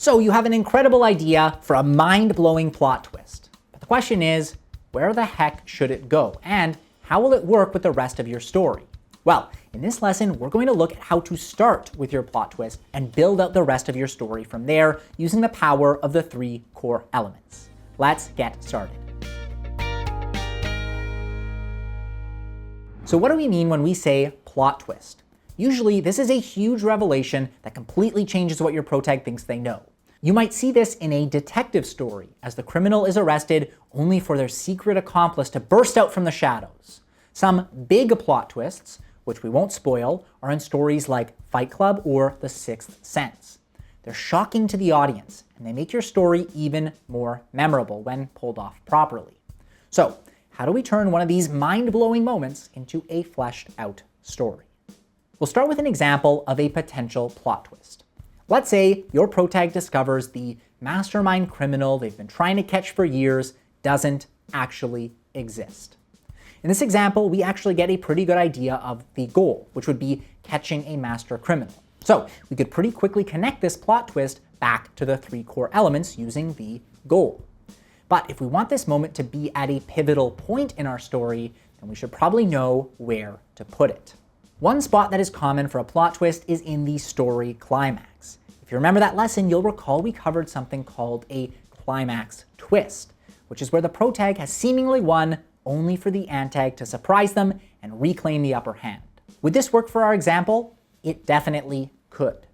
So you have an incredible idea for a mind-blowing plot twist. But the question is, where the heck should it go? And how will it work with the rest of your story? Well, in this lesson, we're going to look at how to start with your plot twist and build out the rest of your story from there using the power of the 3 core elements. Let's get started. So what do we mean when we say plot twist? Usually, this is a huge revelation that completely changes what your protag thinks they know. You might see this in a detective story, as the criminal is arrested only for their secret accomplice to burst out from the shadows. Some big plot twists, which we won't spoil, are in stories like Fight Club or The Sixth Sense. They're shocking to the audience, and they make your story even more memorable when pulled off properly. So, how do we turn one of these mind-blowing moments into a fleshed-out story? We'll start with an example of a potential plot twist. Let's say your protag discovers the mastermind criminal they've been trying to catch for years doesn't actually exist. In this example, we actually get a pretty good idea of the goal, which would be catching a master criminal. So we could pretty quickly connect this plot twist back to the 3 core elements using the goal. But if we want this moment to be at a pivotal point in our story, then we should probably know where to put it. One spot that is common for a plot twist is in the story climax. If you remember that lesson, you'll recall we covered something called a climax twist, which is where the protag has seemingly won only for the antag to surprise them and reclaim the upper hand. Would this work for our example? It definitely could.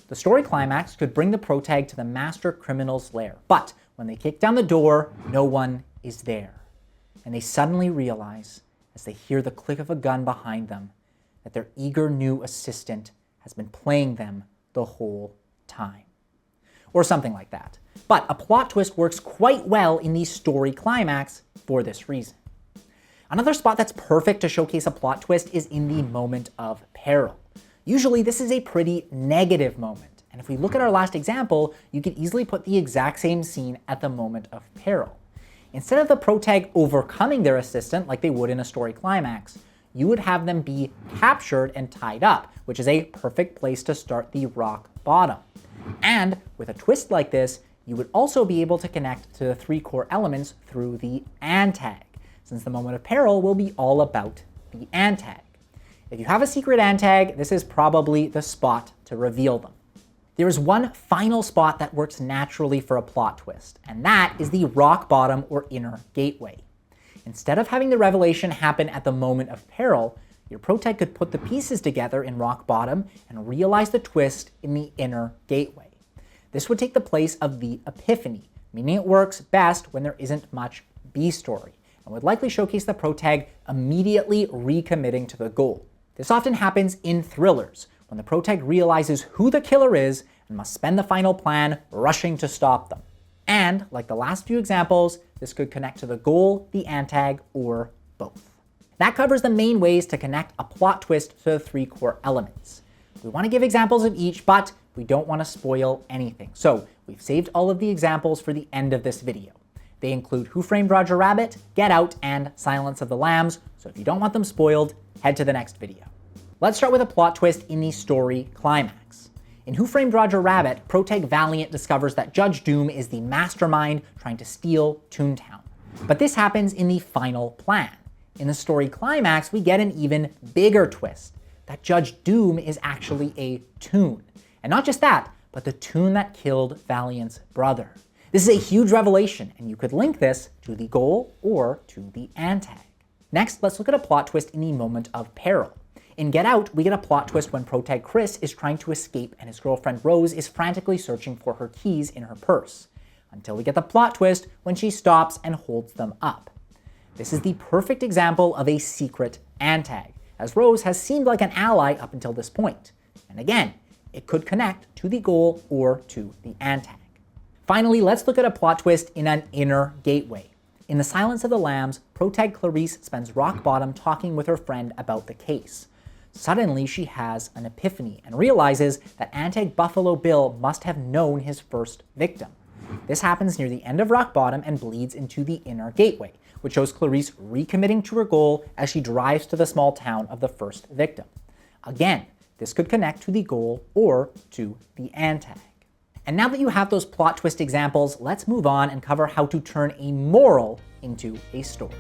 The story climax could bring the protag to the master criminal's lair, but when they kick down the door, no one is there. And they suddenly realize, as they hear the click of a gun behind them, that their eager new assistant has been playing them the whole time. Or something like that. But a plot twist works quite well in the story climax for this reason. Another spot that's perfect to showcase a plot twist is in the moment of peril. Usually this is a pretty negative moment, and if we look at our last example, you could easily put the exact same scene at the moment of peril. Instead of the protag overcoming their assistant like they would in a story climax, you would have them be captured and tied up, which is a perfect place to start the rock bottom. And with a twist like this, you would also be able to connect to the 3 core elements through the antag, since the moment of peril will be all about the antag. If you have a secret antag, this is probably the spot to reveal them. There is one final spot that works naturally for a plot twist, and that is the rock bottom or inner gateway. Instead of having the revelation happen at the moment of peril, your protag could put the pieces together in rock bottom and realize the twist in the inner gateway. This would take the place of the epiphany, meaning it works best when there isn't much B-story, and would likely showcase the protag immediately recommitting to the goal. This often happens in thrillers, when the protag realizes who the killer is and must spend the final plan rushing to stop them. And, like the last few examples, this could connect to the goal, the antag, or both. That covers the main ways to connect a plot twist to the 3 core elements. We want to give examples of each, but we don't want to spoil anything. So we've saved all of the examples for the end of this video. They include Who Framed Roger Rabbit, Get Out, and Silence of the Lambs, so if you don't want them spoiled, head to the next video. Let's start with a plot twist in the story climax. In Who Framed Roger Rabbit, protag Valiant discovers that Judge Doom is the mastermind trying to steal Toontown. But this happens in the final plan. In the story climax, we get an even bigger twist, that Judge Doom is actually a Toon. And not just that, but the Toon that killed Valiant's brother. This is a huge revelation, and you could link this to the goal or to the antag. Next, let's look at a plot twist in the moment of peril. In Get Out, we get a plot twist when protag Chris is trying to escape and his girlfriend Rose is frantically searching for her keys in her purse, until we get the plot twist when she stops and holds them up. This is the perfect example of a secret antag, as Rose has seemed like an ally up until this point. And again, it could connect to the goal or to the antag. Finally, let's look at a plot twist in an inner gateway. In The Silence of the Lambs, protag Clarice spends rock bottom talking with her friend about the case. Suddenly, she has an epiphany and realizes that antag Buffalo Bill must have known his first victim. This happens near the end of rock bottom and bleeds into the inner gateway, which shows Clarice recommitting to her goal as she drives to the small town of the first victim. Again, this could connect to the goal or to the antag. And now that you have those plot twist examples, let's move on and cover how to turn a moral into a story.